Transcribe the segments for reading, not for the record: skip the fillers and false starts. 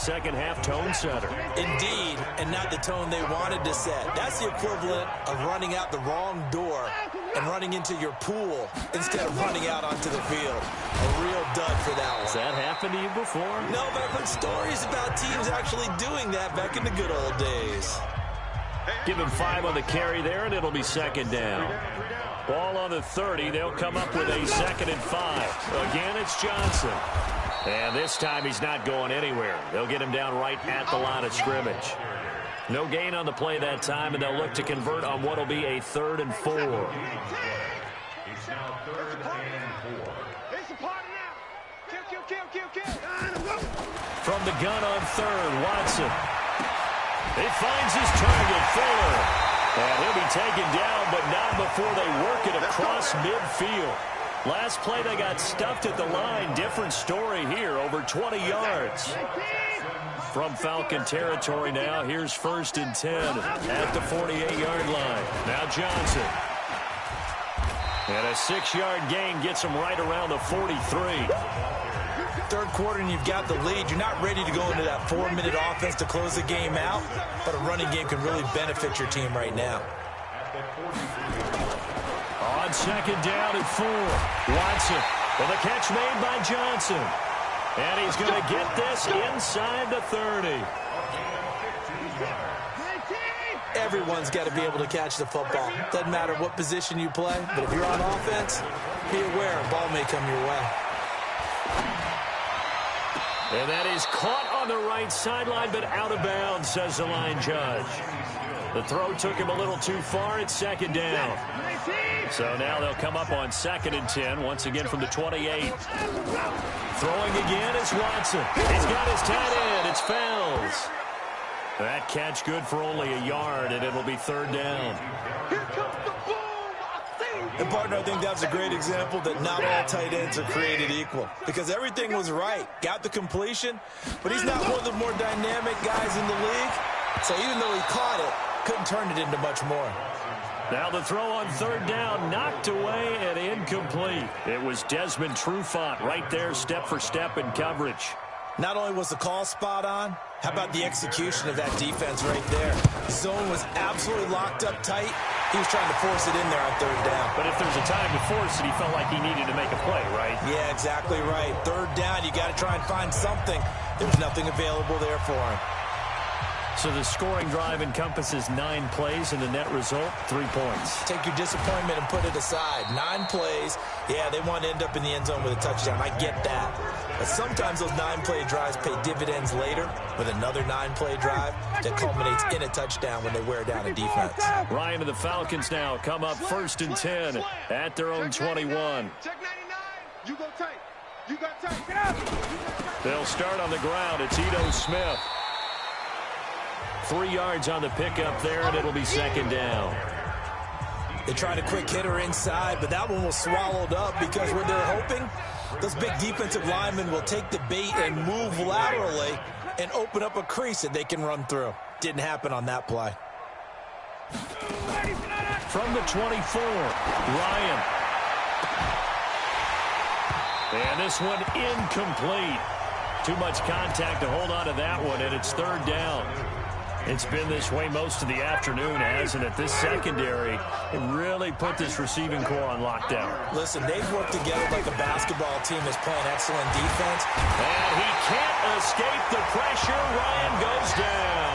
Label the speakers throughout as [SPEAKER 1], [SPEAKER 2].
[SPEAKER 1] second half tone setter.
[SPEAKER 2] Indeed, and not the tone they wanted to set. That's the equivalent of running out the wrong door and running into your pool instead of running out onto the field. A real dud for that one.
[SPEAKER 1] Has that happened to you before?
[SPEAKER 2] No, but I've heard stories about teams actually doing that back in the good old days.
[SPEAKER 1] Give him 5 on the carry there, and it'll be second down. Ball on the 30. They'll come up with a 2nd and 5. Again, it's Johnson. And this time he's not going anywhere. They'll get him down right at the line of scrimmage. No gain on the play that time, and they'll look to convert on what will be a 3rd and 4.
[SPEAKER 3] It's now 3rd and 4. It's a party now. Kill.
[SPEAKER 1] From the gun on 3rd, Watson. He finds his target, Fuller. And he'll be taken down, but not before they work it across midfield. Last play, they got stuffed at the line. Different story here, over 20 yards. From Falcon territory now, here's 1st and 10 at the 48-yard line. Now Johnson. And a 6-yard gain gets him right around the 43.
[SPEAKER 2] Third quarter and you've got the lead. You're not ready to go into that 4-minute offense to close the game out, but a running game can really benefit your team right now.
[SPEAKER 1] On 2nd down and 4, Watson. Well, the catch made by Johnson. And he's going to get this inside the 30.
[SPEAKER 2] Everyone's got to be able to catch the football. Doesn't matter what position you play, but if you're on offense, be aware a ball may come your way.
[SPEAKER 1] And that is caught on the right sideline, but out of bounds, says the line judge. The throw took him a little too far. It's 2nd down. So now they'll come up on 2nd and 10, once again from the 28. Throwing again is Watson. He's got his tight end. It's Fells. That catch good for only a yard, and it'll be 3rd down.
[SPEAKER 2] And, partner, I think that's a great example that not all tight ends are created equal. Because everything was right. Got the completion, but he's not one of the more dynamic guys in the league. So even though he caught it, couldn't turn it into much more.
[SPEAKER 1] Now the throw on 3rd down, knocked away and incomplete. It was Desmond Trufant right there, step for step in coverage.
[SPEAKER 2] Not only was the call spot on, how about the execution of that defense right there? The zone was absolutely locked up tight. He was trying to force it in there on 3rd down.
[SPEAKER 1] But if there's a time to force it, he felt like he needed to make a play, right?
[SPEAKER 2] Yeah, exactly right. 3rd down, you got to try and find something. There's nothing available there for him.
[SPEAKER 1] So the scoring drive encompasses 9 plays, and the net result, 3 points.
[SPEAKER 2] Take your disappointment and put it aside. 9 plays. Yeah, they want to end up in the end zone with a touchdown. I get that. But sometimes those 9-play drives pay dividends later with another 9-play drive that culminates in a touchdown when they wear down a defense.
[SPEAKER 1] Ryan and the Falcons now come up 1st and 10 at their own 21.
[SPEAKER 3] Check 99. You go tight. You got tight. Get out.
[SPEAKER 1] They'll start on the ground. It's Ito Smith. 3 yards on the pickup there, and it'll be 2nd down.
[SPEAKER 2] They tried a quick hitter inside, but that one was swallowed up because what they're hoping, those big defensive linemen will take the bait and move laterally and open up a crease that they can run through. Didn't happen on that play.
[SPEAKER 1] From the 24, Ryan. And this one incomplete. Too much contact to hold on to that one, and it's 3rd down. It's been this way most of the afternoon, hasn't it? This secondary really put this receiving core on lockdown.
[SPEAKER 2] Listen, they've worked together like a basketball team that's playing excellent defense.
[SPEAKER 1] And he can't escape the pressure. Ryan goes down.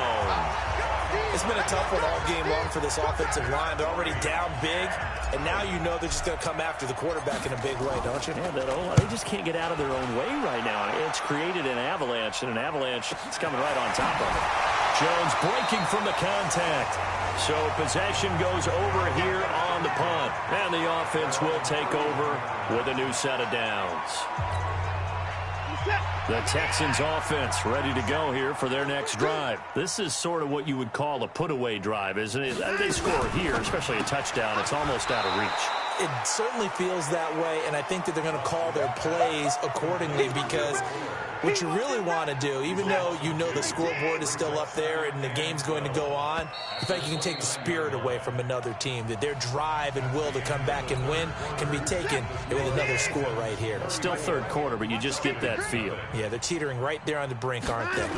[SPEAKER 2] It's been a tough one all game long for this offensive line. They're already down big, and now you know they're just going to come after the quarterback in a big way, don't you?
[SPEAKER 1] Yeah, they just can't get out of their own way right now. It's created an avalanche, and an avalanche is coming right on top of it. Jones breaking from the contact. So possession goes over here on the punt. And the offense will take over with a new set of downs. The Texans offense ready to go here for their next drive. This is sort of what you would call a put-away drive, isn't it? They score here, especially a touchdown. It's almost out of reach.
[SPEAKER 2] It certainly feels that way, and I think that they're going to call their plays accordingly, because what you really want to do, even though you know the scoreboard is still up there and the game's going to go on, you think you can take the spirit away from another team, that their drive and will to come back and win can be taken with another score right here.
[SPEAKER 1] Still third quarter, but you just get that feel.
[SPEAKER 2] Yeah, they're teetering right there on the brink, aren't they?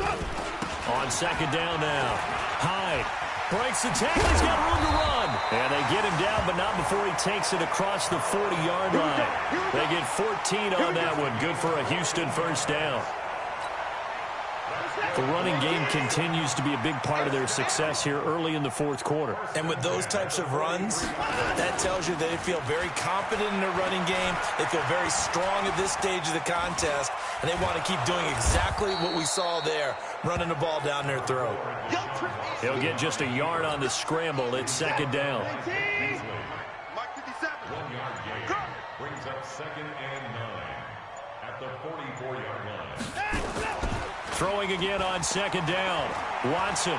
[SPEAKER 1] On second down now. Hyde breaks the tackle. He's got room to run. And they get him down, but not before he takes it across the 40-yard line. They get 14 on that one. Good for a Houston first down. The running game continues to be a big part of their success here early in the fourth quarter.
[SPEAKER 2] And with those types of runs, that tells you they feel very confident in their running game. They feel very strong at this stage of the contest, and they want to keep doing exactly what we saw there, running the ball down their throat.
[SPEAKER 1] He'll get just a yard on the scramble. It's second down.
[SPEAKER 4] Brings up second and 9 at the 44-yard line.
[SPEAKER 1] Throwing again on second down. Watson.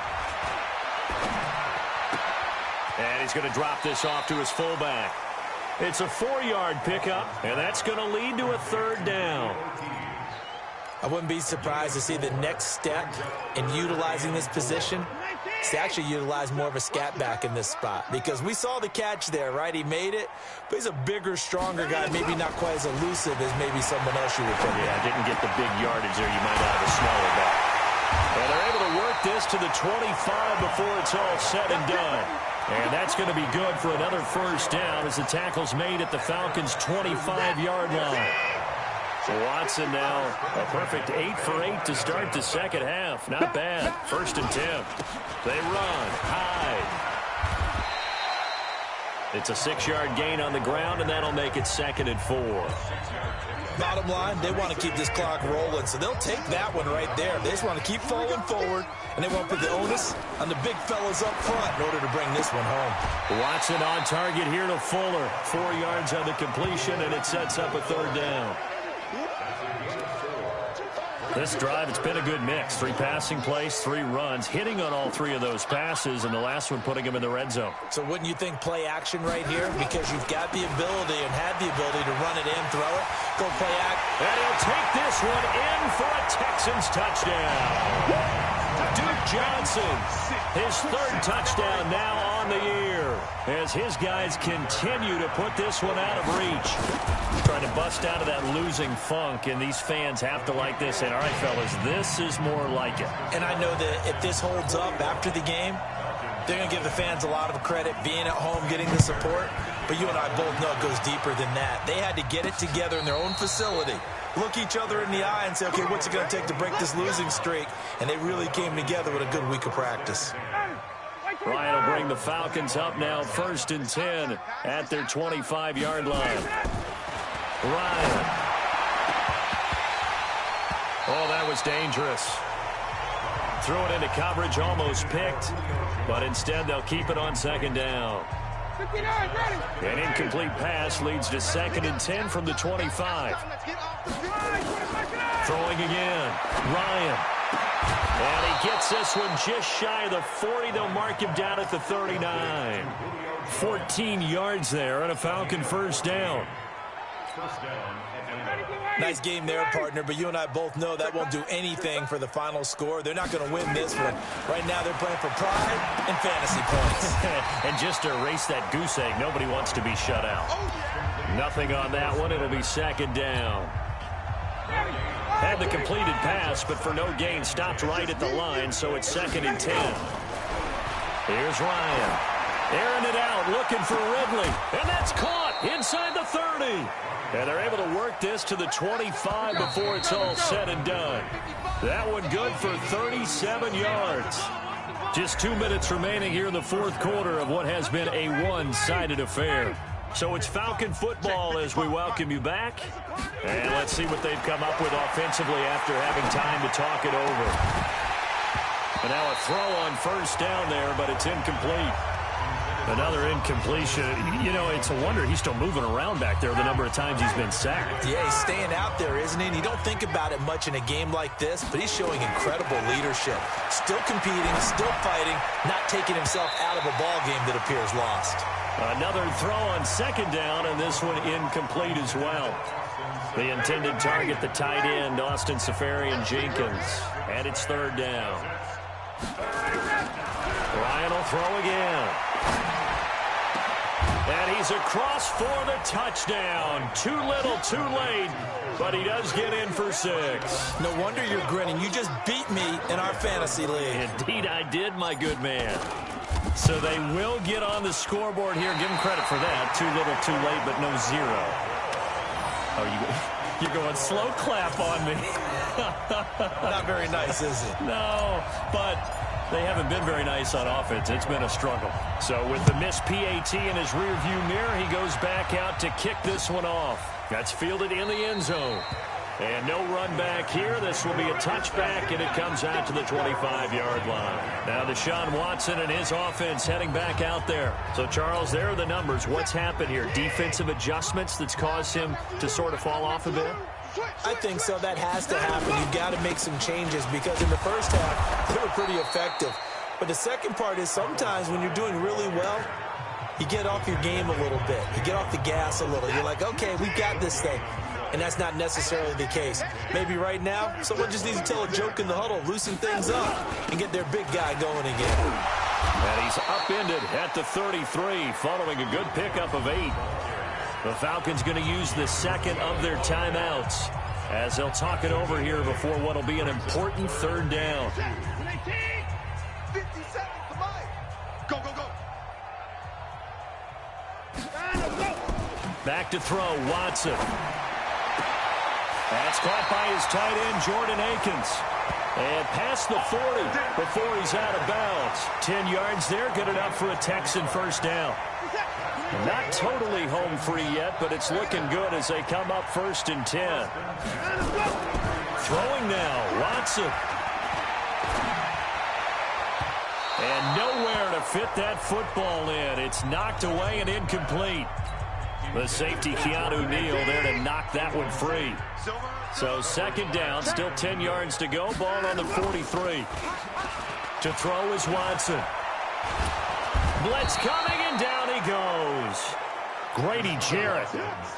[SPEAKER 1] And he's going to drop this off to his fullback. It's a 4-yard pickup, and that's going to lead to a third down.
[SPEAKER 2] I wouldn't be surprised to see the next step in utilizing this position is to actually utilize more of a scat back in this spot, because we saw the catch there, right? He made it, but he's a bigger, stronger guy, maybe not quite as elusive as maybe someone else you would put there.
[SPEAKER 1] Yeah, didn't get the big yardage there. You might have a smaller back. And they're able to work this to the 25 before it's all said and done. And that's going to be good for another first down as the tackle's made at the Falcons' 25-yard line. Watson now a perfect 8 for 8 to start the second half. Not bad. First and 10. They run. Hyde. It's a 6-yard gain on the ground, and that'll make it second and 4.
[SPEAKER 2] Bottom line, they want to keep this clock rolling, so they'll take that one right there. They just want to keep falling forward, and they want to put the onus on the big fellas up front in order to bring this one home.
[SPEAKER 1] Watson on target here to Fuller. 4 yards on the completion, and it sets up a third down. This drive, it's been a good mix. 3 passing plays, 3 runs, hitting on all 3 of those passes, and the last one putting him in the red zone.
[SPEAKER 2] So wouldn't you think play action right here? Because you've got the ability and had the ability to run it in, throw it, go play action.
[SPEAKER 1] And he'll take this one in for a Texans touchdown. Duke Johnson, his 3rd touchdown now on the year, as his guys continue to put this one out of reach. Trying to bust out of that losing funk, and these fans have to like this. And all right, fellas, this is more like it.
[SPEAKER 2] And I know that if this holds up after the game, they're going to give the fans a lot of credit, being at home, getting the support. But you and I both know it goes deeper than that. They had to get it together in their own facility, look each other in the eye and say, okay, what's it going to take to break this losing streak? And they really came together with a good week of practice.
[SPEAKER 1] Ryan will bring the Falcons up now, 1st and 10 at their 25-yard line. Ryan. Oh, that was dangerous. Threw it into coverage, almost picked, but instead they'll keep it on second down. An incomplete pass leads to 2nd and 10 from the 25. Throwing again. Ryan. And he gets this one just shy of the 40. They'll mark him down at the 39. 14 yards there and a Falcon first down.
[SPEAKER 2] Nice game there, partner, but you and I both know that won't do anything for the final score. They're not going to win this one. Right now they're playing for pride and fantasy points.
[SPEAKER 1] And just to erase that goose egg, nobody wants to be shut out. Nothing on that one. It'll be second down. Had the completed pass, but for no gain, stopped right at the line, so it's 2nd and 10. Here's Ryan. Airing it out, looking for Ridley. And that's caught inside the 30. And they're able to work this to the 25 before it's all said and done. That one good for 37 yards. Just 2 minutes remaining here in the fourth quarter of what has been a one-sided affair. So it's Falcon football as we welcome you back. And let's see what they've come up with offensively after having time to talk it over. And now a throw on first down there, but it's incomplete. Another incompletion. You know, it's a wonder he's still moving around back there the number of times he's been sacked.
[SPEAKER 2] Yeah, he's staying out there, isn't he? And you don't think about it much in a game like this, but he's showing incredible leadership. Still competing, still fighting, not taking himself out of a ball game that appears lost.
[SPEAKER 1] Another throw on second down, and this one incomplete as well. The intended target, the tight end, Austin Seferian-Jenkins. And it's third down. Ryan will throw again. And he's across for the touchdown. Too little, too late, but he does get in for 6.
[SPEAKER 2] No wonder you're grinning. You just beat me in our fantasy league.
[SPEAKER 1] Indeed I did, my good man. So they will get on the scoreboard here. Give them credit for that. Too little, too late, but no 0. Oh, you're going slow clap on me.
[SPEAKER 2] Not very nice, is it?
[SPEAKER 1] No, but they haven't been very nice on offense. It's been a struggle. So with the missed PAT in his rearview mirror, he goes back out to kick this one off. That's fielded in the end zone. And no run back here. This will be a touchback, and it comes out to the 25-yard line. Now Deshaun Watson and his offense heading back out there. So, Charles, there are the numbers. What's happened here? Defensive adjustments that's caused him to sort of fall off a bit?
[SPEAKER 2] I think so. That has to happen. You've got to make some changes because in the first half, they were pretty effective. But the second part is sometimes when you're doing really well, you get off your game a little bit. You get off the gas a little. You're like, okay, we've got this thing. And that's not necessarily the case. Maybe right now, someone just needs to tell a joke in the huddle, loosen things up, and get their big guy going again.
[SPEAKER 1] And he's upended at the 33, following a good pickup of 8. The Falcons going to use the second of their timeouts as they'll talk it over here before what will be an important third down.
[SPEAKER 3] 50 seconds to mine. Go, go, go.
[SPEAKER 1] Back to throw, Watson. That's caught by his tight end, Jordan Akins. And past the 40 before he's out of bounds. 10 yards there, good enough for a Texan first down. Not totally home free yet, but it's looking good as they come up 1st and 10. Throwing now, Watson. And nowhere to fit that football in. It's knocked away and incomplete. The safety, Keanu Neal, there to knock that one free. So second down, still 10 yards to go. Ball on the 43. To throw is Watson. Blitz coming, and down he goes. Grady Jarrett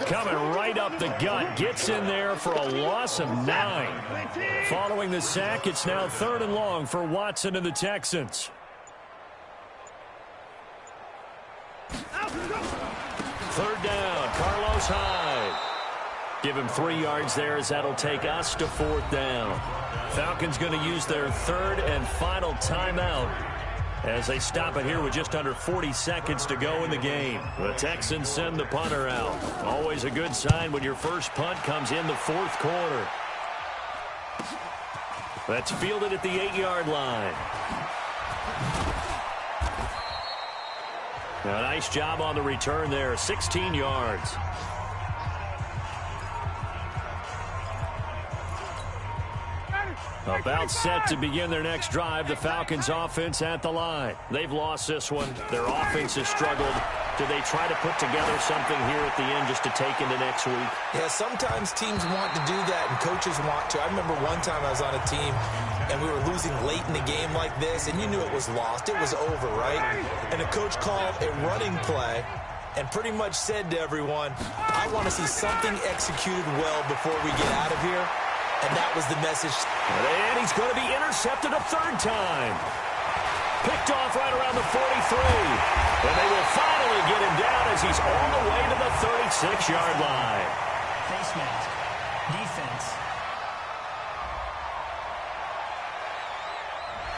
[SPEAKER 1] coming right up the gut. Gets in there for a loss of 9. Following the sack, it's now 3rd and long for Watson and the Texans. Third down, Carlos Hyde. Give him 3 yards there as that'll take us to 4th down. Falcons going to use their 3rd and final timeout as they stop it here with just under 40 seconds to go in the game. The Texans send the punter out. Always a good sign when your first punt comes in the 4th quarter. That's fielded at the 8-yard line. Now, nice job on the return there, 16 yards. About set to begin their next drive. The Falcons offense at the line. They've lost this one. Their offense has struggled. Do they try to put together something here at the end just to take into next week?
[SPEAKER 2] Yeah, sometimes teams want to do that and coaches want to. I remember one time I was on a team and we were losing late in the game like this and you knew it was lost. It was over, right? And the coach called a running play and pretty much said to everyone, I want to see something executed well before we get out of here. And that was the message.
[SPEAKER 1] And he's going to be intercepted a 3rd time. Picked off right around the 43. And they will finally get him down as he's all the way to the 36-yard line.
[SPEAKER 5] Face mask. Defense.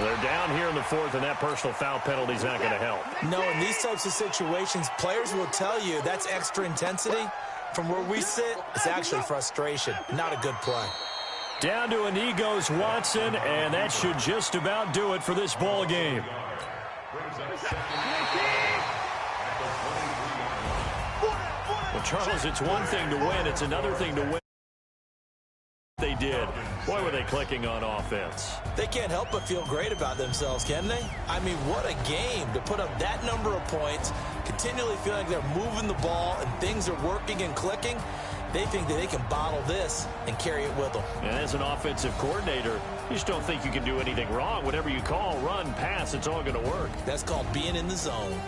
[SPEAKER 1] They're down here in the 4th, and that personal foul penalty is not going to help.
[SPEAKER 2] No, in these types of situations, players will tell you that's extra intensity. From where we sit, it's actually frustration. Not a good play.
[SPEAKER 1] Down to a knee goes Watson, and that should just about do it for this ball game. Well, Charles, it's one thing to win. It's another thing to win. They did. Boy, were they clicking on offense.
[SPEAKER 2] They can't help but feel great about themselves, can they? I mean, what a game to put up that number of points, continually feel like they're moving the ball and things are working and clicking. They think that they can bottle this and carry it with them.
[SPEAKER 1] And as an offensive coordinator, you just don't think you can do anything wrong. Whatever you call, run, pass, it's all going to work.
[SPEAKER 2] That's called being in the zone.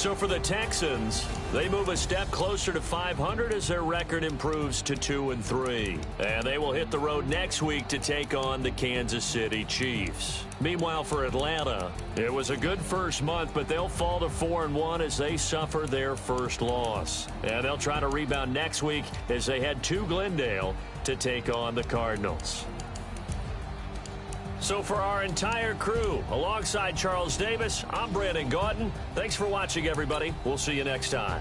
[SPEAKER 1] So for the Texans, they move a step closer to 500 as their record improves to 2-3. And they will hit the road next week to take on the Kansas City Chiefs. Meanwhile, for Atlanta, it was a good first month, but they'll fall to 4-1 as they suffer their first loss. And they'll try to rebound next week as they head to Glendale to take on the Cardinals. So for our entire crew, alongside Charles Davis, I'm Brandon Gaudin. Thanks for watching, everybody. We'll see you next time.